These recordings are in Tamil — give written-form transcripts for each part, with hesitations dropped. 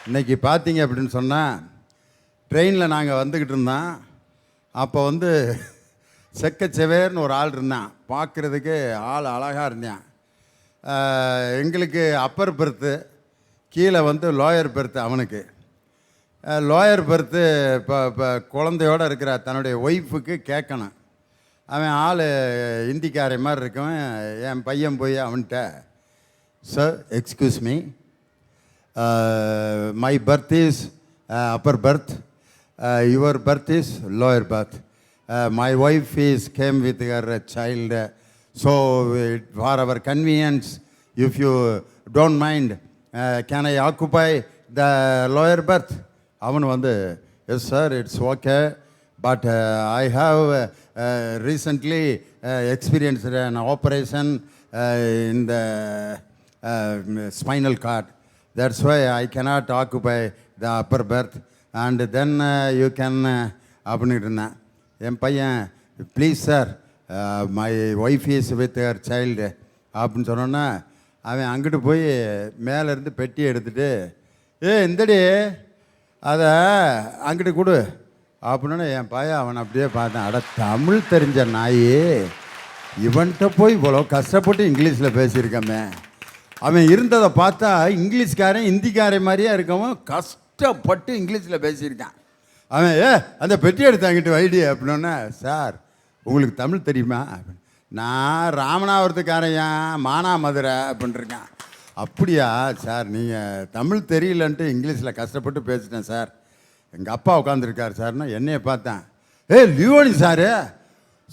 இன்றைக்கி பார்த்தீங்க அப்படின்னு சொன்னால் ட்ரெயினில் நாங்கள் வந்துக்கிட்டு இருந்தோம். அப்போ வந்து செக்கச்செவேர்னு ஒரு ஆள் இருந்தான். பார்க்குறதுக்கு ஆள் அழகாக இருந்தான். எங்களுக்கு அப்பர் பெர்த்து, கீழே வந்து லோயர் பெர்த்து. அவனுக்கு லோயர் பெர்த்து இப்போ குழந்தையோடு இருக்கிற தன்னுடைய ஒய்ஃபுக்கு கேட்கணும். அவன் ஆள் ஹிந்திக்காரை மாதிரி இருக்கவன். என் பையன் போய் அவன்கிட்ட, sir excuse me, my birth is upper birth, your birth is lower birth. My wife came with her child, so for our convenience, if you don't mind, can I occupy the lower berth? அவன் வந்து, yes sir, it's okay, but I have recently experienced an operation in the spinal cord. That's why I cannot occupy the upper berth, and then you can அப்படின்ட்டு இருந்தேன். என் பையன், please sir, my wife is with her child அப்படின்னு சொன்னோன்னா, அவன் அங்கிட்டு போய் மேலேருந்து பெட்டியை எடுத்துகிட்டு, இந்தடி அதை அங்கிட்டு கொடு அப்படின்னா, என் பையன் அவன் அப்படியே பார்த்தேன். அட தமிழ் தெரிஞ்ச நாய், இவன்கிட்ட போய் இவ்வளோ கஷ்டப்பட்டு இங்கிலீஷில் பேசியிருக்கமே. அவன் இருந்ததை பார்த்தா இங்கிலீஷ்காரன் ஹிந்திக்காரன் மாதிரியே இருக்கவன் கஷ்டப்பட்டு இங்கிலீஷில் பேசியிருக்கான். அவன் அந்த பெட்டி எடுத்தாங்கிட்டு வைடி அப்படின்னா, சார் உங்களுக்கு தமிழ் தெரியுமா அப்படின்னு. நான் ராமநாதபுரத்துக்காரையா, மானாமதுரை அப்படின்ட்டுருக்கேன். அப்படியா சார், நீங்கள் தமிழ் தெரியலன்ட்டு இங்கிலீஷில் கஷ்டப்பட்டு பேசிட்டேன் சார். எங்கள் அப்பா உட்காந்துருக்கார் சார்னா என்னையை பார்த்தேன். லியோனி சாரு,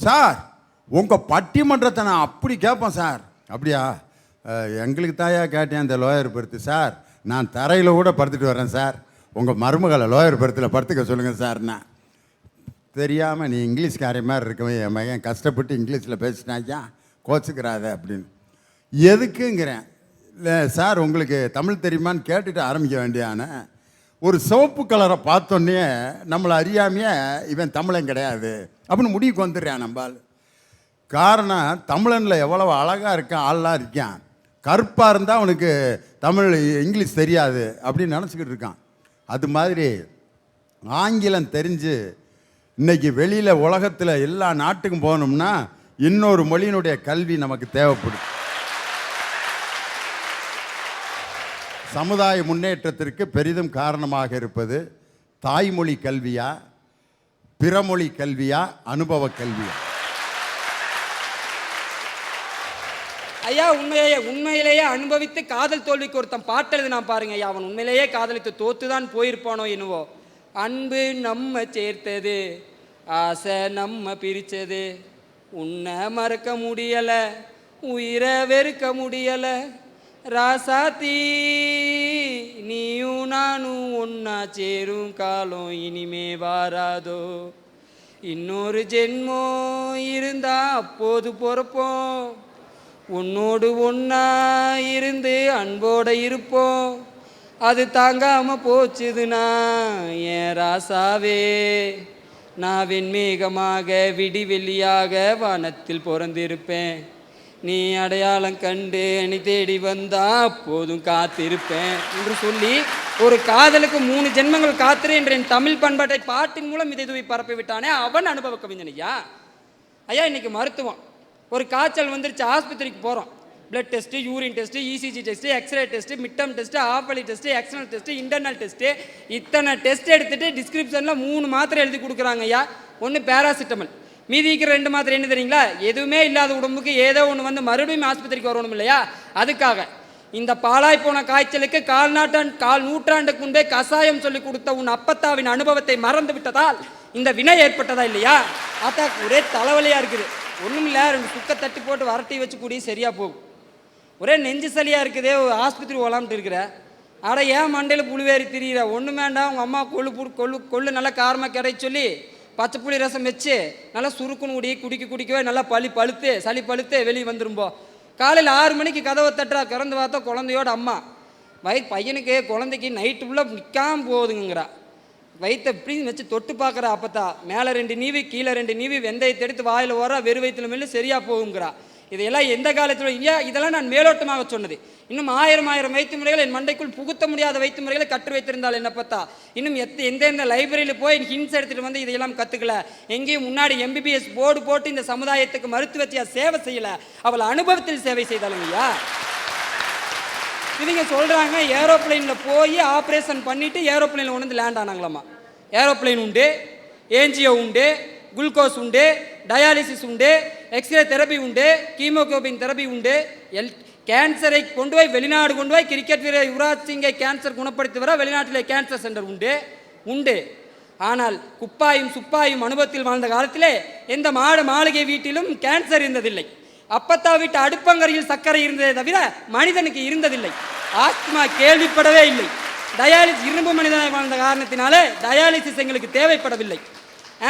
சார் உங்கள் பட்டிமன்றத்தை நான் அப்படி கேட்பேன் சார். அப்படியா, எங்களுக்கு தாயா கேட்டேன் அந்த லோயர் பெர்த்து. சார் நான் தரையில் கூட படுத்துட்டு வரேன் சார், உங்கள் மருமகளை லோயர் பெர்த்தில் படுத்துக்க சொல்லுங்கள் சார்னா. தெரியாமல் நீ இங்கிலீஷ்காரை மாதிரி இருக்கவன் என் மகன் கஷ்டப்பட்டு இங்கிலீஷில் பேசினாச்சா, கோச்சுக்கிறாத அப்படின்னு. எதுக்குங்கிறேன். இல்லை சார் உங்களுக்கு தமிழ் தெரியுமான்னு கேட்டுட்டு ஆரம்பிக்க வேண்டியான. ஒரு சிவப்பு கலரை பார்த்தோன்னே நம்மளை அறியாமையே இவன் தமிழன் கிடையாது அப்படின்னு முடிவுக்கு வந்துடுறான் நம்பால். காரணம், தமிழனில் எவ்வளவு அழகாக இருக்கான், ஆள்லாம் இருக்கான். கருப்பாக இருந்தால் அவனுக்கு தமிழ் இங்கிலீஷ் தெரியாது அப்படின்னு நினச்சிக்கிட்டு இருக்கான். அது மாதிரி ஆங்கிலம் தெரிஞ்சு இன்றைக்கி வெளியில் உலகத்தில் எல்லா நாட்டுக்கும் போகணும்னா இன்னொரு மொழியினுடைய கல்வி நமக்கு தேவைப்படும். சமுதாய முன்னேற்றத்திற்கு பெரிதும் காரணமாக இருப்பது தாய்மொழி கல்வியா, பிறமொழி கல்வியா, அனுபவ கல்வியா? ஐயா, உண்மையிலேயே அனுபவித்து காதல் தோல்விக்கு ஒருத்தன் பாட்டெழுது நான் பாருங்க ஐயா. அவன் உண்மையிலேயே காதலித்து தோத்துதான் போயிருப்பானோ என்னவோ. அன்பு நம்ம சேர்த்தது, ஆசை நம்ம பிரித்தது, உன்னை மறக்க முடியலை, உயிரை வெறுக்க முடியலை, ராசாத்தி நீயும் நானும் ஒன்னா சேரும் காலம் இனிமே வாராதோ, இன்னொரு ஜென்மோ இருந்தா அப்போது பொறுப்போம், உன்னோடு ஒன்னா இருந்து அன்போட இருப்போம், அது தாங்காம போச்சுதுன்னா என் ராசாவே, நான் வெண்மேகமாக விடிவெள்ளியாக வானத்தில் பிறந்திருப்பேன், நீ அடையாளம் கண்டு என்னை தேடி வந்தா அப்போதும் காத்திருப்பேன் என்று சொல்லி ஒரு காதலுக்கு 3 ஜென்மங்கள் காத்திரு என்ற என் தமிழ் பண்பாட்டை பாட்டின் மூலம் இதை தூவி பரப்பி விட்டானே அவன் அனுபவ கவிஞன் ஐயா. ஐயா, இன்னைக்கு மருத்துவம், ஒரு காய்ச்சல் வந்துருச்சு, ஆஸ்பத்திரிக்கு போகிறோம். Blood test, urine test, ECG test, X ray test, மிட்டம் டெஸ்ட்டு, ஆஃபலி test, external test, internal test, இத்தனை டெஸ்ட் எடுத்துகிட்டு டிஸ்கிரிப்ஷனில் 3 மாத்திரை எழுதி கொடுக்குறாங்க ஐயா. ஒன்று பேராசிட்டமல், மீதி இருக்கிற 2 மாத்திரை என்ன தெரியுங்களா? எதுவுமே இல்லாத உடம்புக்கு ஏதோ ஒன்று வந்து மறுபடியும் ஆஸ்பத்திரிக்கு வரணும் இல்லையா? அதுக்காக இந்த பாலாய் போன காய்ச்சலுக்கு கால் நூற்றாண்டுக்கு முன்பே கசாயம் சொல்லி கொடுத்த உன் அப்பத்தாவின் அனுபவத்தை மறந்து விட்டதால் இந்த வினை ஏற்பட்டதா இல்லையா? அதான் ஒரே தலைவலியாக இருக்குது. ஒன்றும் இல்லை, 2 சுக்க தட்டி போட்டு வரட்டி வச்சு கூடி சரியாக போகும். ஒரே நெஞ்சு சளியாக இருக்குதே, ஆஸ்பத்திரி ஓலாம்ட்டு இருக்கிற. அட ஏன் மண்டையில் புழுவேறி திரியிற? ஒன்றும் வேண்டாம், உங்கள் அம்மா கொள்ளு நல்லா காரமாக கிடை சொல்லி பச்சை புளி ரசம் வச்சு நல்லா சுருக்குன்னு குடிக்கவே நல்லா சளி பழுத்து வெளியே வந்துரும்போ. காலையில் 6 மணிக்கு கதவை தட்டுறா, திறந்து பார்த்தா குழந்தையோட அம்மா. பையனுக்கு குழந்தைக்கு நைட்டு ஃபுல்லாக நிற்காமல் போகுதுங்கிறா. வயிற்றை இப்படின்னு வச்சு தொட்டு பார்க்குறா. அப்பத்தா மேலே 2 நீவி கீழே 2 நீவி வெந்தயத்தை எடுத்து வாயில் ஓரா வெறு வயிற்றுல மேலே சரியாக போகுங்கிறா. இதையெல்லாம் எந்த காலத்தில் இதெல்லாம் நான் மேலோட்டமாக சொன்னது. இன்னும் ஆயிரம் வைத்து முறைகள் என் மண்டைக்குள் புகுத்த முடியாத வைத்து முறைகளை கற்று வைத்திருந்தால் என்ன பார்த்தா, இன்னும் எந்தெந்த லைப்ரரியில் போய் ஹிண்ட்ஸ் எடுத்துகிட்டு வந்து இதையெல்லாம் கற்றுக்கல. எங்கேயும் முன்னாடி MBBS போர்டு போட்டு இந்த சமுதாயத்துக்கு மருத்துவத்தையா சேவை செய்யலை, அவள் அனுபவத்தில் சேவை செய்தாலுங்கய்யா. இவங்க சொல்கிறாங்க ஏரோப்ளைனில் போய் ஆப்ரேஷன் பண்ணிவிட்டு ஏரோப்ளைனில் கொண்டு வந்து லேண்ட் ஆனாங்களாம்மா. ஏரோப்ளைன் உண்டு, ஏன்ஜிஓ உண்டு, குளுக்கோஸ் உண்டு, டயாலிசிஸ் உண்டு, எக்ஸ்ரே தெரப்பி உண்டு, கீமோகுளோபின் தெரப்பி உண்டு. கேன்சரை கொண்டு போய் வெளிநாடு கொண்டு போய் கிரிக்கெட் வீரர் யுவராஜ் சிங்கை கேன்சர் குணப்படுத்தி வர வெளிநாட்டில் கேன்சர் சென்டர் உண்டு. ஆனால் குப்பாயும் சுப்பாயும் அனுபவத்தில் வாழ்ந்த காலத்திலே எந்த மாளிகை வீட்டிலும் கேன்சர் இருந்ததில்லை. அப்பத்தா வீட்டு அடுப்பங்கரையில் சர்க்கரை இருந்ததை தவிர மனிதனுக்கு இருந்ததில்லை. ஆஸ்துமா கேள்விப்படவே இல்லை. டயாலிசிஸ் இரும்பு மனிதனாக வாழ்ந்த காரணத்தினாலே டயாலிசிஸ் எங்களுக்கு தேவைப்படவில்லை.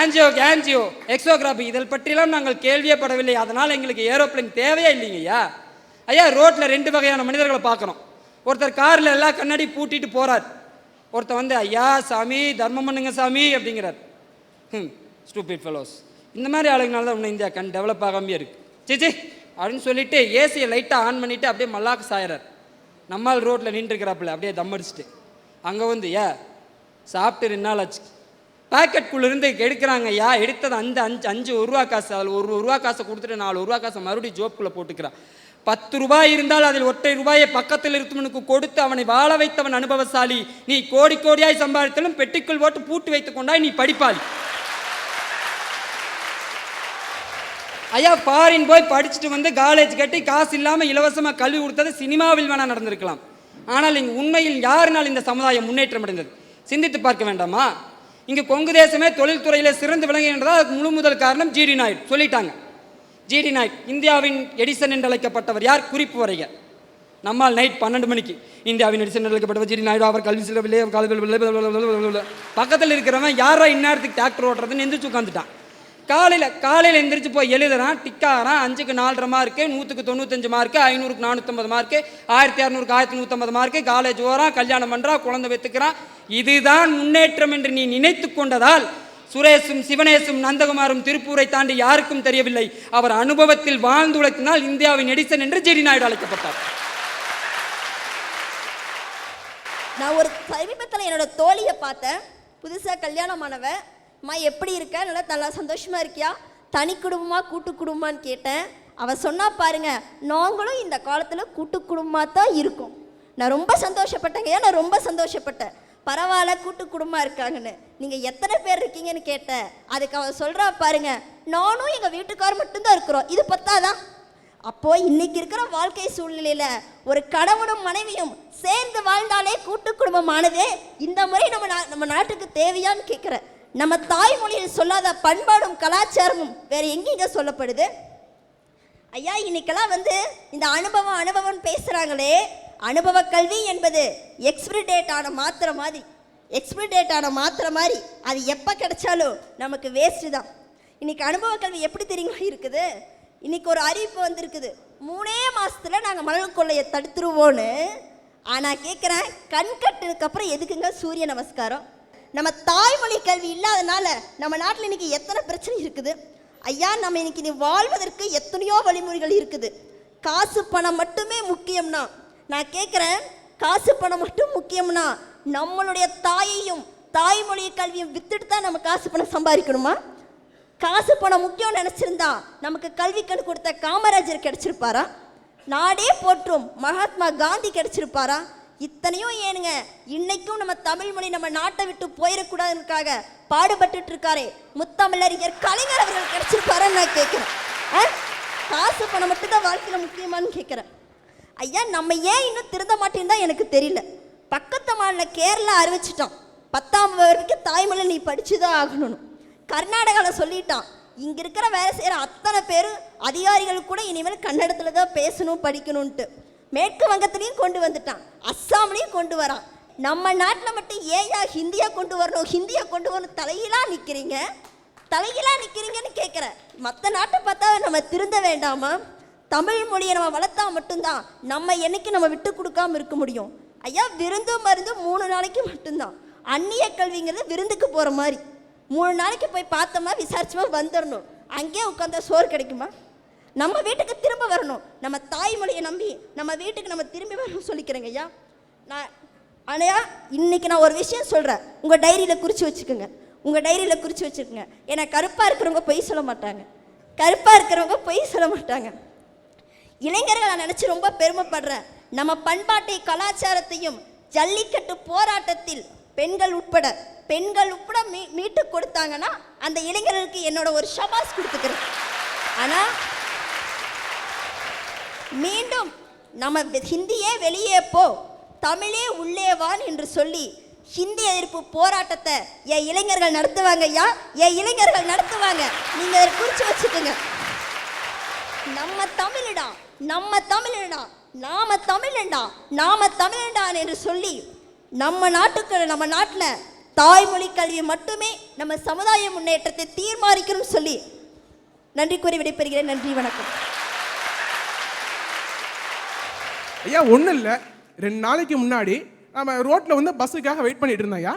ஆன்ஜியோ எக்ஸோகிராபி இதில் பற்றியெல்லாம் நாங்கள் கேள்வியே படவில்லை. அதனால் எங்களுக்கு ஏரோப்ளைன் தேவையே இல்லைங்கய்யா. ஐயா, ரோட்டில் 2 வகையான மனிதர்களை பார்க்குறோம். ஒருத்தர் காரில் எல்லாம் கண்ணாடி பூட்டிட்டு போகிறார். ஒருத்தர் வந்து ஐயா சாமி தர்மம் பண்ணுங்க சாமி அப்படிங்கிறார். Stupid fellows. இந்த மாதிரி ஆளுங்கனால தான் இன்னும் இந்தியா டெவலப் ஆகாமே இருக்குது. சிச்சி அப்படின்னு சொல்லிட்டு ஏசியை லைட்டாக ஆன் பண்ணிவிட்டு அப்படியே மல்லாக்கு சாயிறார். நம்மால் ரோட்டில் நின்றுருக்கிறாப்புல அப்படியே தம் அடிச்சுட்டு அங்கே வந்து சாப்பிட்டு 2 நாள் ஆச்சு. பேக்கெட்குள்ளேருந்து எடுக்கிறாங்க. எடுத்தது அந்த 5 ரூபா காசு. அதில் 1 ரூபா காசை கொடுத்துட்டு 4 ரூபா காசை மறுபடியும் ஜோப்புக்குள்ளே போட்டுக்கிறான். 10 ரூபாய் இருந்தால் அதில் ஒற்றை ரூபாயை பக்கத்தில் இருக்கவனுக்கு கொடுத்து அவனை வாழ வைத்தவன் அனுபவசாலி. நீ கோடியாய் சம்பாதித்தாலும் பெட்டிக்குள் போட்டு பூட்டி வைத்துக் கொண்டாய் நீ படிப்பாளி. ஐயா, ஃபாரின் போய் படிச்சுட்டு வந்து காலேஜ் கட்டி காசு இல்லாமல் இலவசமாக கல்வி கொடுத்தது சினிமாவில் வேணா நடந்திருக்கலாம். ஆனால் இங்கு உண்மையில் யாருனால் இந்த சமுதாயம் முன்னேற்றம் அடைந்தது சிந்தித்து பார்க்க வேண்டாமா? இங்கு கொங்கு தேசமே தொழில்துறையில் சிறந்து விளங்குகின்றதா? அதுக்கு முழு முதல் காரணம் ஜிடி நாயுடு சொல்லிட்டாங்க. ஜிடி நாயுடு இந்தியாவின் எடிசன் என்று அழைக்கப்பட்டவர். யார்? குறிப்பு வரைக. நம்மால் நைட் 12 மணிக்கு இந்தியாவின் எடிசன் என்று அழைக்கப்பட்டவர் ஜிடி நாயுடு. அவர் கல்வி செல்லவில்லை. பக்கத்தில் இருக்கிறவன் யாரா இந்நேரத்துக்கு டிராக்டர் ஓட்டுறதுன்னு எந்திரிச்சு உட்காந்துட்டான். காலையில் எந்திரிச்சு போய் எழுதுறான், டிக்காகிறான். 5க்கு 4.5 மார்க்கு, 100க்கு 95 மார்க்கு, 500க்கு 450 மார்க்கு, 1600க்கு 1150 மார்க்கு. காலேஜ் ஓறான், கல்யாணம் பண்ணுறான், குழந்தை பெற்றுக்கிறான். இதுதான் முன்னேற்றம் என்று நீ நினைத்து கொண்டதால் சுரேஷும் சிவனேசும் நந்தகுமாரும் திருப்பூரை தாண்டி யாருக்கும் தெரியவில்லை. அவர் அனுபவத்தில் வாழ்ந்து உழைத்தினால் இந்தியாவின் எடிசன் என்று ஜிடி நாயுடு அழைக்கப்பட்டார். நான் ஒரு சமீபத்தில் என்னோட தோழியை பார்த்தேன். புதுசாக கல்யாணமானவ. அம்மா எப்படி இருக்க? நல்லா சந்தோஷமா இருக்கியா? தனி குடும்பமா கூட்டு குடும்பமான்னு கேட்டேன். அவள் சொன்னா பாருங்க, நாங்களும் இந்த காலத்தில் கூட்டு குடும்பமாக தான் இருக்கும். நான் ரொம்ப சந்தோஷப்பட்டேங்க. நான் ரொம்ப சந்தோஷப்பட்டேன். பரவாயில்ல கூட்டு குடும்பமாக இருக்காங்கன்னு. நீங்கள் எத்தனை பேர் இருக்கீங்கன்னு கேட்டேன். அதுக்கு அவள் சொல்கிறா பாருங்க, நானும் எங்கள் வீட்டுக்காரர் மட்டும்தான் இருக்கிறோம், இது பத்தாதான்? அப்போ இன்னைக்கு இருக்கிற வாழ்க்கை சூழ்நிலையில ஒரு கணவனும் மனைவியும் சேர்ந்து வாழ்ந்தாலே கூட்டு குடும்பமானதே இந்த முறை நம்ம நாட்டுக்கு தேவையான்னு கேட்குறேன். நம்ம தாய்மொழியில் சொல்லாத பண்பாடும் கலாச்சாரமும் வேற எங்கெங்க சொல்லப்படுது? ஐயா, இன்னைக்கெல்லாம் வந்து இந்த அனுபவம் பேசுறாங்களே, அனுபவ கல்வி என்பது எக்ஸ்பிரி டேட் ஆன மாத்திரை மாதிரி அது எப்போ கிடைச்சாலும் நமக்கு வேஸ்ட்டு தான். இன்னைக்கு அனுபவ கல்வி எப்படி தெரியுமா இருக்குது? இன்னைக்கு ஒரு அறிவிப்பு வந்திருக்குது, 3 மாசத்துல நாங்கள் மணல் கொள்ளையை தடுத்துருவோன்னு. ஆனால் கேட்குறேன், கண் கட்டுறதுக்கு அப்புறம் எதுக்குங்க சூரிய நமஸ்காரம்? நம்ம தாய்மொழி கல்வி இல்லாதனால நம்ம நாட்டில் இன்னைக்கு எத்தனை பிரச்சனை இருக்குது ஐயா. நம்ம இன்னைக்கு வாழ்வதற்கு எத்தனையோ வழிமுறைகள் இருக்குது. காசு பணம் மட்டுமே முக்கியம்னா, நான் கேட்குறேன், காசு பணம் மட்டும் முக்கியம்னா நம்மளுடைய தாயையும் தாய்மொழி கல்வியும் வித்துட்டு தான் நம்ம காசு பணம் சம்பாதிக்கணுமா? காசு பணம் முக்கியம் நினச்சிருந்தா நமக்கு கல்வி கண் கொடுத்த காமராஜர் கிடைச்சிருப்பாரா? நாடே போற்றும் மகாத்மா காந்தி கிடைச்சிருப்பாரா? இத்தனையும் ஏனுங்க, இன்னைக்கும் நம்ம தமிழ் மொழி நம்ம நாட்டை விட்டு போயிடக்கூடாதுக்காக பாடுபட்டு இருக்காரே முத்தமிழறிஞர் கலைஞர் அவர்கள் கிடைச்சிருப்பாரான்னு நான் கேட்குறேன். காசு பணம் மட்டும்தான் வாழ்க்கையில் முக்கியமானு கேட்குறேன். ஐயா, நம்ம ஏன் இன்னும் திருந்த மாட்டேன்னு தான் எனக்கு தெரியல. பக்கத்து மாநில கேரளா அறிவிச்சிட்டான், 10ஆம் வரைக்கும் தாய்மொழி நீ படிச்சுதான் ஆகணும். கர்நாடகாவில் சொல்லிட்டான், இங்கே இருக்கிற வேலை செய்கிற அத்தனை பேர் அதிகாரிகள் கூட இனிமேல் கன்னடத்தில் தான் பேசணும் படிக்கணும்ன்ட்டு. மேற்கு வங்கத்திலையும் கொண்டு வந்துட்டான், அஸ்ஸாம்லையும் கொண்டு வரான். நம்ம நாட்டில் மட்டும் ஏயா ஹிந்தியா கொண்டு வரணும் தலையிலா நிற்கிறீங்கன்னு கேட்குறேன். மற்ற நாட்டை பார்த்தா நம்ம திருந்த வேண்டாமா? தமிழ் மொழியை நம்ம வளர்த்தா மட்டும்தான் நம்ம என்னைக்கு நம்ம விட்டு கொடுக்காம இருக்க முடியும். ஐயா, விருந்து மருந்து 3 நாளைக்கு மட்டும்தான். அந்நிய கல்விங்கிறது விருந்துக்கு போகிற மாதிரி 3 நாளைக்கு போய் பார்த்தோமா விசாரிச்சோமா வந்துடணும். அங்கேயே உட்காந்தா சோறு கிடைக்குமா? நம்ம வீட்டுக்கு திரும்ப வரணும். நம்ம தாய்மொழியை நம்பி நம்ம வீட்டுக்கு நம்ம திரும்பி வரணும் சொல்லிக்கிறேங்க ஐயா. நான் ஆனால் இன்னைக்கு நான் ஒரு விஷயம் சொல்கிறேன், உங்கள் டைரியில் குறித்து வச்சுக்கோங்க, உங்கள் டைரியில் குறித்து வச்சுக்கோங்க. ஏன்னா கருப்பாக இருக்கிறவங்க பொய் சொல்ல மாட்டாங்க, கருப்பாக இருக்கிறவங்க பொய் சொல்ல மாட்டாங்க. இளைஞர்கள் நான் நினச்சி ரொம்ப பெருமைப்படுறேன். நம்ம பண்பாட்டை கலாச்சாரத்தையும் ஜல்லிக்கட்டு போராட்டத்தில் பெண்கள் உட்பட மீட்டு கொடுத்தாங்கன்னா அந்த இளைஞர்களுக்கு என்னோட ஒரு ஷபாஸ் கொடுத்துக்கிறேன். ஆனால் மீண்டும் நம்ம ஹிந்தியே வெளியே போ, தமிழே உள்ளே வான் என்று சொல்லி ஹிந்தி எதிர்ப்பு போராட்டத்தை என் இளைஞர்கள் நடத்துவாங்க ஐயா, என் இளைஞர்கள் நடத்துவாங்க. நீங்க அதை குறித்து வச்சுக்கோங்க. நம்ம தமிழடா, நம்ம தமிழடா, நாம தமிழண்டா, நாம தமிழண்டான் என்று சொல்லி நம்ம நாட்டில் தாய்மொழி கல்வி மட்டுமே நம்ம சமுதாய முன்னேற்றத்தை தீர்மானிக்கணும் சொல்லி நன்றி கூறி விடைபெறுகிறேன். நன்றி, வணக்கம். ஐயா ஒன்றும் இல்லை, 2 நாளைக்கு முன்னாடி நம்ம ரோட்டில் வந்து பஸ்ஸுக்காக வெயிட் பண்ணிட்டு இருந்தோம் ஐயா.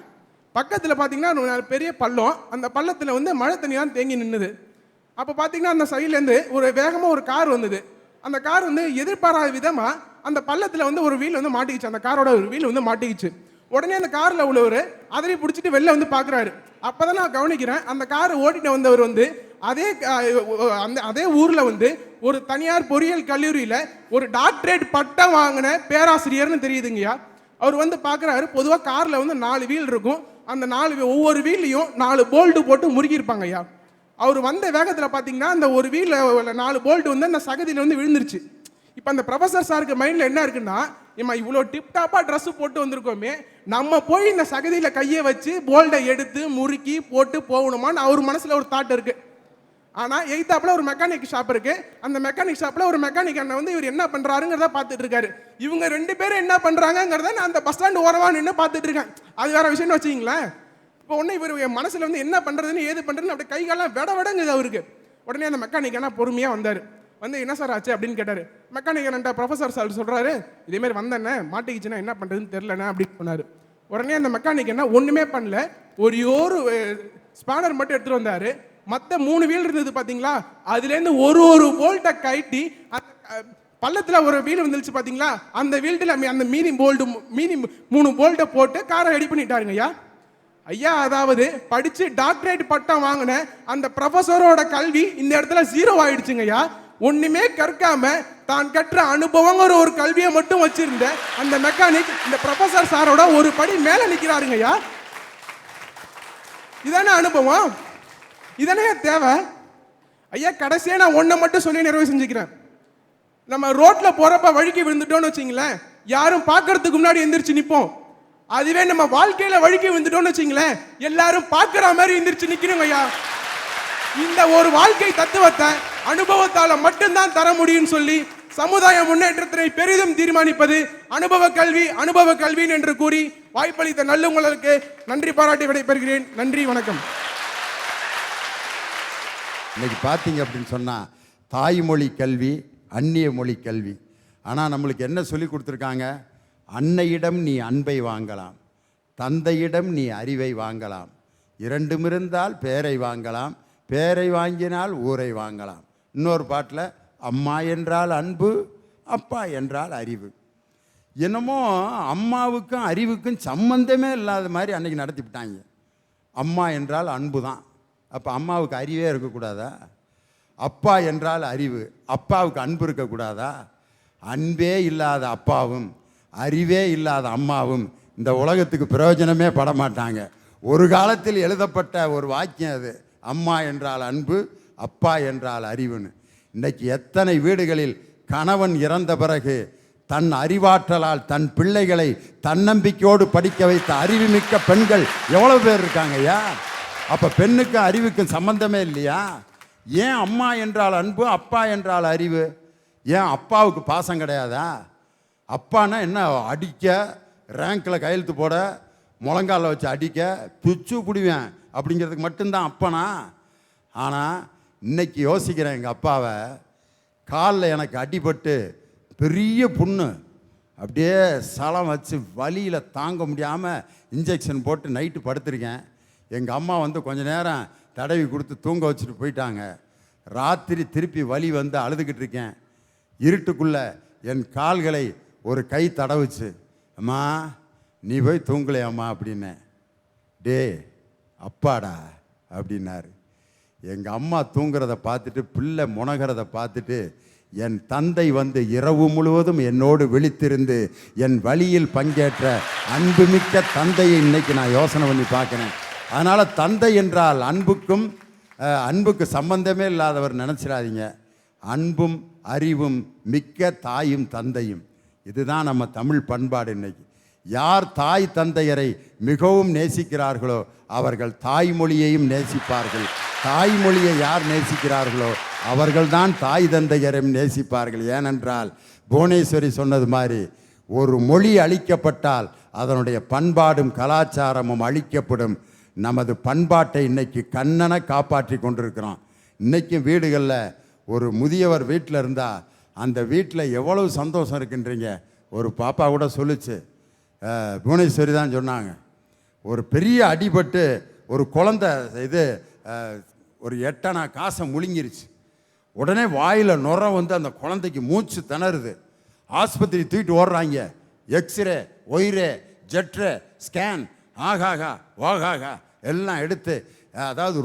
பக்கத்தில் பார்த்தீங்கன்னா பெரிய பள்ளம், அந்த பள்ளத்தில் வந்து மழை தண்ணி தான் தேங்கி நின்றுது. அப்போ பார்த்தீங்கன்னா அந்த சைட்லேருந்து ஒரு வேகமாக ஒரு கார் வந்தது. அந்த கார் வந்து எதிர்பாராத விதமாக அந்த பள்ளத்தில் வந்து ஒரு வீல் வந்து மாட்டிக்கிச்சு, அந்த காரோட ஒரு வீல் வந்து மாட்டிக்கிச்சு. உடனே அந்த காரில் உள்ளவர் அதனை பிடிச்சிட்டு வெளில வந்து பார்க்குறாரு. அப்போ தான் நான் கவனிக்கிறேன், அந்த கார் ஓட்டிட்டு வந்தவர் வந்து அதே ஊரில் வந்து ஒரு தனியார் பொறியியல் கல்லூரியில் ஒரு டாக்டரேட் பட்டம் வாங்கின பேராசிரியர்னு தெரியுதுங்கய்யா. அவர் வந்து பார்க்குறாரு, பொதுவாக காரில் வந்து 4 வீல் இருக்கும், அந்த ஒவ்வொரு வீல்லையும் 4 போல்ட்டு போட்டு முறுக்கியிருப்பாங்க ஐயா. அவர் வந்த வேகத்தில் பார்த்தீங்கன்னா அந்த ஒரு வீலில் 4 போல்ட்டு வந்து அந்த சகதியில் வந்து விழுந்துருச்சு. இப்போ அந்த ப்ரொஃபஸர் சாருக்கு மைண்டில் என்ன இருக்குன்னா, இம்மா இவ்வளோ டிப்டாப்பாக ட்ரெஸ்ஸு போட்டு வந்திருக்கோமே, நம்ம போய் இந்த சகதியில் கையை வச்சு போல்ட்டை எடுத்து முறுக்கி போட்டு போகணுமான்னு அவர் மனசில் ஒரு தாட் இருக்குது. ஆனால் எய்த்தாப்பில் ஒரு மெக்கானிக் ஷாப் இருக்குது, அந்த மெக்கானிக் ஷாப்பில் ஒரு மெக்கானிக் அண்ணன் வந்து இவர் என்ன பண்ணுறாருங்கிறத பார்த்துட்டு இருக்காரு. இவங்க 2 பேரும் என்ன பண்ணுறாங்கிறத நான் அந்த பஸ் ஸ்டாண்டு ஓரமாக நின்று பார்த்துட்டு இருக்கேன். அது வேற விஷயம்னு வச்சுக்கிங்களேன். இப்போ ஒன்று இவர் என் மனசில் வந்து என்ன பண்ணுறதுன்னு ஏது பண்ணுறதுன்னு அப்படி கைகாலாம் விடங்குது அவருக்கு. உடனே அந்த மெக்கானிக் அண்ணா பொறுமையாக வந்தார். வந்து என்ன சார் ஆச்சு அப்படின்னு கேட்டார். மெக்கானிக் அண்ணன்ட்ட ப்ரொஃபஸர் சார் சொல்கிறாரு, இதேமாரி வந்தேண்ணே மாட்டிக்கிச்சுன்னா என்ன பண்ணுறதுன்னு தெரிலண்ணே அப்படின்னு சொன்னார். உடனே அந்த மெக்கானிக் என்ன ஒன்றுமே பண்ணல, ஒரு ஸ்பானர் மட்டும் எடுத்துகிட்டு வந்தார். மற்ற 3 வீல் இருந்தது பார்த்தீங்களா, அதுலேருந்து ஒரு போல்ட்டை கட்டி அந்த பள்ளத்தில் ஒரு வீல் வந்துருச்சு பார்த்தீங்களா, அந்த வீல்ட்டில் அந்த மீதி 3 போல்ட்டை போட்டு காரை ரெடி பண்ணிட்டாருங்க ஐயா. ஐயா அதாவது படித்து டாக்டரேட் பட்டம் வாங்கின அந்த ப்ரொஃபஸரோட கல்வி இந்த இடத்துல 0 ஆயிடுச்சுங்க ஐயா. ஒன்றுமே கற்காம தான் கற்ற அனுபவங்கிற ஒரு கல்வியை மட்டும் வச்சிருந்த அந்த மெக்கானிக் இந்த ப்ரொஃபஸர் சாரோட ஒரு படி மேலே நிற்கிறாருங்க ஐயா. இதானே அனுபவம், இதானே தேவை ஐயா. கடைசியாக நான் ஒன்றை மட்டும் சொல்லி நிறைவு செஞ்சுக்கிறேன். நம்ம ரோட்டில் போகிறப்ப வழுக்கி விழுந்துட்டோன்னு வச்சிங்களேன், யாரும் பார்க்கறதுக்கு முன்னாடி எந்திரிச்சு நிற்போம். அதுவே நம்ம வாழ்க்கையில வழுக்கி விழுந்துட்டோம்னு வச்சிங்களேன், எல்லாரும் பார்க்குற மாதிரி எந்திரிச்சு நிற்கணுங்க ஐயா. இந்த ஒரு வாழ்க்கை தத்துவத்தை அனுபவத்தால் மட்டும்தான் தர முடியும்னு சொல்லி சமுதாய முன்னேற்றத்தினை பெரிதும் தீர்மானிப்பது அனுபவ கல்வி என்று கூறி வாய்ப்பளித்த நல்லுங்களுக்கு நன்றி பாராட்டி விடைபெறுகிறேன். நன்றி, வணக்கம். இன்னைக்கு பார்த்தீங்க அப்படின்னு சொன்னால் தாய்மொழி கல்வி, அந்நிய மொழி கல்வி. ஆனால் நம்மளுக்கு என்ன சொல்லி கொடுத்துருக்காங்க? அன்னையிடம் நீ அன்பை வாங்கலாம், தந்தையிடம் நீ அறிவை வாங்கலாம், 2 இருந்தால் பேரை வாங்கலாம், பேரை வாங்கினால் ஊரை வாங்கலாம். இன்னொரு பாட்டில் அம்மா என்றால் அன்பு, அப்பா என்றால் அறிவு. என்னமோ அம்மாவுக்கும் அறிவுக்கும் சம்பந்தமே இல்லாத மாதிரி அன்னைக்கு நடத்தி விட்டாங்க. அம்மா என்றால் அன்பு தான், அப்போ அம்மாவுக்கு அறிவே இருக்கக்கூடாதா? அப்பா என்றால் அறிவு, அப்பாவுக்கு அன்பு இருக்கக்கூடாதா? அன்பே இல்லாத அப்பாவும் அறிவே இல்லாத அம்மாவும் இந்த உலகத்துக்கு பிரயோஜனமே பட மாட்டாங்க. ஒரு காலத்தில் எழுதப்பட்ட ஒரு வாக்கியம் அது, அம்மா என்றால் அன்பு, அப்பா என்றால் அறிவுன்னு. இன்றைக்கு எத்தனை வீடுகளில் கணவன் இறந்த பிறகு தன் அறிவாற்றலால் தன் பிள்ளைகளை தன்னம்பிக்கையோடு படிக்க வைத்த அறிவுமிக்க பெண்கள் எவ்வளோ பேர் இருக்காங்க ஐயா. அப்போ பெண்ணுக்கும் அறிவுக்கும் சம்பந்தமே இல்லையா? ஏன் அம்மா என்றால் அன்பு, அப்பா என்றால் அறிவு? ஏன் அப்பாவுக்கு பாசம் கிடையாதா? அப்பானா என்ன, அடிக்க, ரேங்கில் கையெழுத்து போட, முழங்கால வச்சு அடிக்க, பிச்சு பிடிவேன் அப்படிங்கிறதுக்கு மட்டும்தான் அப்பனா? ஆனால் இன்னைக்கு யோசிக்கிறேன், எங்கள் அப்பாவை காலில் எனக்கு அடிபட்டு பெரிய புண்ணு, அப்படியே சலம் வச்சு வலியில் தாங்க முடியாமல் இன்ஜெக்ஷன் போட்டு நைட்டு படுத்திருக்கேன். எங்கள் அம்மா வந்து கொஞ்ச நேரம் தடவி கொடுத்து தூங்க வச்சுட்டு போயிட்டாங்க. ராத்திரி திருப்பி வலி வந்து அழுதுகிட்டு இருக்கேன். இருட்டுக்குள்ள என் கால்களை ஒரு கை தடவுச்சு. அம்மா நீ போய் தூங்கலையாம்மா அப்படின்னேன். டே அப்பாடா அப்படின்னாரு. எங்கள் அம்மா தூங்குறத பார்த்துட்டு, பிள்ளை முனகிறத பார்த்துட்டு, என் தந்தை வந்து இரவு முழுவதும் என்னோடு விழித்திருந்து என் வழியில் பங்கேற்ற அன்புமிக்க தந்தையை இன்னைக்கு நான் யோசனை பண்ணி பார்க்குறேன். அதனால் தந்தை என்றால் அன்புக்கு சம்பந்தமே இல்லாதவர் நினச்சிடாதீங்க. அன்பும் அறிவும் மிக்க தாயும் தந்தையும், இதுதான் நம்ம தமிழ் பண்பாடு. இன்னைக்கு யார் தாய் தந்தையரை மிகவும் நேசிக்கிறார்களோ அவர்கள் தாய்மொழியையும் நேசிப்பார்கள். தாய்மொழியை யார் நேசிக்கிறார்களோ அவர்கள்தான் தாய் தந்தையரையும் நேசிப்பார்கள். ஏனென்றால் புவனேஸ்வரி சொன்னது மாதிரி, ஒரு மொழி அழிக்கப்பட்டால் அதனுடைய பண்பாடும் கலாச்சாரமும் அழிக்கப்படும். நமது பண்பாட்டை இன்னைக்கு கண்ணனை காப்பாற்றி கொண்டிருக்கிறோம். இன்றைக்கும் வீடுகளில் ஒரு முதியவர் வீட்டில் இருந்தால் அந்த வீட்டில் எவ்வளவு சந்தோஷம் இருக்குன்றீங்க. ஒரு பாப்பா கூட சொல்லிச்சு, புவனேஸ்வரி தான் சொன்னாங்க, ஒரு பெரிய அடிபட்டு ஒரு குழந்தை ஒரு 8 அணா காசை முழுங்கிருச்சு. உடனே வாயில் நுர வந்து அந்த குழந்தைக்கு மூச்சு திணறுது. ஆஸ்பத்திரி தூக்கிட்டு ஓடுறாங்க. எக்ஸ்ரே, ஒய்ரே, ஜெட்ரே, ஸ்கேன், ஆகாகா ஓகாகா எல்லாம் எடுத்து, அதாவது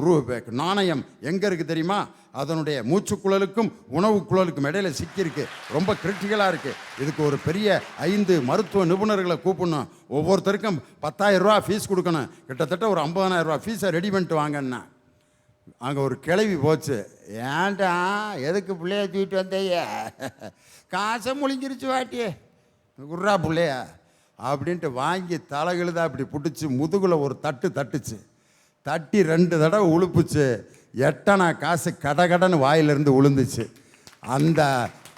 நாணயம் எங்கே இருக்குது தெரியுமா, அதனுடைய மூச்சுக்குழலுக்கும் உணவு குழலுக்கும் இடையில சிக்கியிருக்கு, ரொம்ப கிரிட்டிக்கலாக இருக்குது. இதுக்கு ஒரு பெரிய 5 மருத்துவ நிபுணர்களை கூப்பிடணும், ஒவ்வொருத்தருக்கும் 10,000 ரூபா ஃபீஸ் கொடுக்கணும், கிட்டத்தட்ட ஒரு 50,000 ரூபா ஃபீஸை ரெடி பண்ணிட்டு வாங்கன்னா. அங்கே ஒரு கிளவி போச்சு, ஏன்டா எதுக்கு பிள்ளைய தூக்கிட்டு வந்தைய, காசை முழுங்கிருச்சு வாட்டியே குர்ரா பிள்ளைய அப்படின்ட்டு வாங்கி தலைகளுதா அப்படி பிடிச்சி முதுகில் ஒரு தட்டுச்சு. தட்டி 2 தடவை உழுப்புச்சு. 8 அணா காசு கடகடன்னு வாயிலிருந்து உளுந்துச்சு. அந்த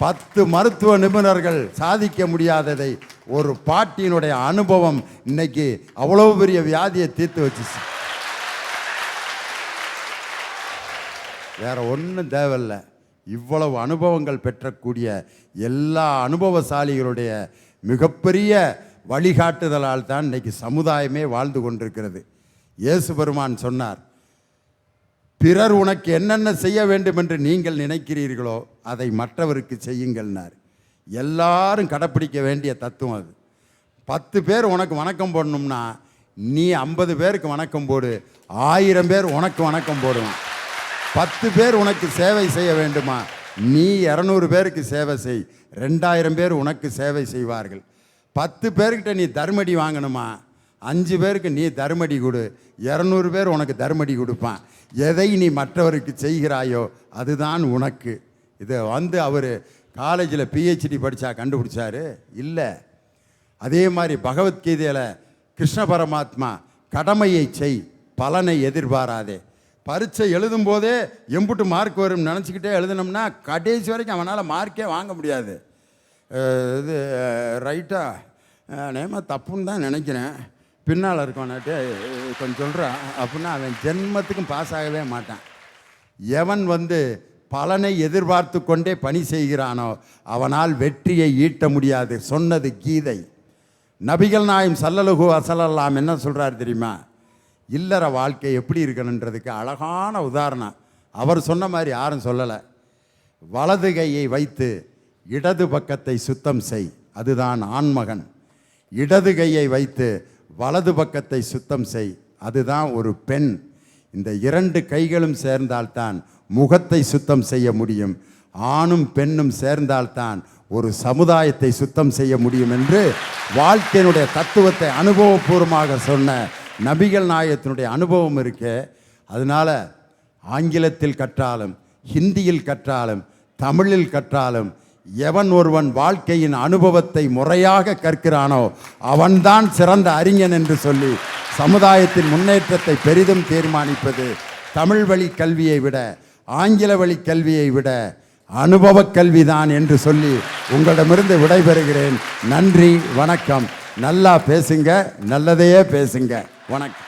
10 மருத்துவ நிபுணர்கள் சாதிக்க முடியாததை ஒரு பாட்டியினுடைய அனுபவம் இன்னைக்கு அவ்வளவு பெரிய வியாதியை தீர்த்து வச்சுச்சு. வேற ஒன்றும் தேவையில்லை. இவ்வளவு அனுபவங்கள் பெற்றக்கூடிய எல்லா அனுபவசாலிகளுடைய மிகப்பெரிய வழிகாட்டுதலால் தான் இன்னைக்கு சமுதாயமே வாழ்ந்து கொண்டிருக்கிறது. இயேசு பெருமான் சொன்னார், பிறர் உனக்கு என்னென்ன செய்ய வேண்டும் என்று நீங்கள் நினைக்கிறீர்களோ அதை மற்றவருக்கு செய்யுங்கள்னார். எல்லாரும் கடைப்பிடிக்க வேண்டிய தத்துவம் அது. 10 பேர் உனக்கு வணக்கம் போடணும்னா நீ 50 பேருக்கு வணக்கம் போடு, 1000 பேர் உனக்கு வணக்கம் போடுவான். 10 பேர் உனக்கு சேவை செய்ய வேண்டுமா, நீ 200 பேருக்கு சேவை செய், 2000 பேர் உனக்கு சேவை செய்வார்கள். 10 பேர்கிட்ட நீ தர்மடி வாங்கணுமா, 5 பேருக்கு நீ தர்மடி கொடு, 200 பேர் உனக்கு தர்மடி கொடுப்பான். எதை நீ மற்றவருக்கு செய்கிறாயோ அதுதான் உனக்கு. இதை அவர் காலேஜில் PhD படித்தா கண்டுபிடிச்சாரு இல்லை. அதே மாதிரி பகவத்கீதையில் கிருஷ்ண பரமாத்மா, கடமையை செய், பலனை எதிர்பாராதே. பரீட்சை எழுதும் போதே எம்புட்டு மார்க் வரும் நினச்சிக்கிட்டே எழுதினோம்னா கடைசி வரைக்கும் அவனால் மார்க்கே வாங்க முடியாது. இது ரைட்டா நேமா தப்புன்னு தான் நினைக்கிறேன், பின்னால் இருக்கவனாட்டு கொஞ்சம் சொல்கிறான் அப்படின்னா அவன் ஜென்மத்துக்கும் பாஸ் ஆகவே மாட்டான். எவன் பலனை எதிர்பார்த்து கொண்டே பணி செய்கிறானோ அவனால் வெற்றியை ஈட்ட முடியாது. சொன்னது கீதை. நபிகள் நாயம் ஸல்லல்லாஹு அலைஹி வஸல்லம் என்ன சொல்கிறார் தெரியுமா, இல்லற வாழ்க்கை எப்படி இருக்கணுன்றதுக்கு அழகான உதாரணம். அவர் சொன்ன மாதிரி யாரும் சொல்லலை. வலது கையை வைத்து இடது பக்கத்தை சுத்தம் செய், அதுதான் ஆண்மகன். இடது கையை வைத்து வலது பக்கத்தை சுத்தம் செய், அதுதான் ஒரு பெண். இந்த 2 கைகளும் சேர்ந்தால்தான் முகத்தை சுத்தம் செய்ய முடியும். ஆணும் பெண்ணும் சேர்ந்தால்தான் ஒரு சமுதாயத்தை சுத்தம் செய்ய முடியும் என்று வாழ்க்கையினுடைய தத்துவத்தை அனுபவபூர்வமாக சொன்ன நபிகள் நாயகத்தினுடைய அனுபவம் இருக்கு. அதனால் ஆங்கிலத்தில் கற்றாலும் ஹிந்தியில் கற்றாலும் தமிழில் கற்றாலும் எவன் ஒருவன் வாழ்க்கையின் அனுபவத்தை முறையாக கற்கிறானோ அவன்தான் சிறந்த அறிஞன் என்று சொல்லி சமுதாயத்தின் முன்னேற்றத்தை பெரிதும் தீர்மானிப்பது தமிழ் வழி கல்வியை விட ஆங்கில வழி கல்வியை விட அனுபவ கல்விதான் என்று சொல்லி உங்களிடமிருந்து விடைபெறுகிறேன். நன்றி, வணக்கம். நல்லா பேசுங்க, நல்லதையே பேசுங்க. வணக்கம்.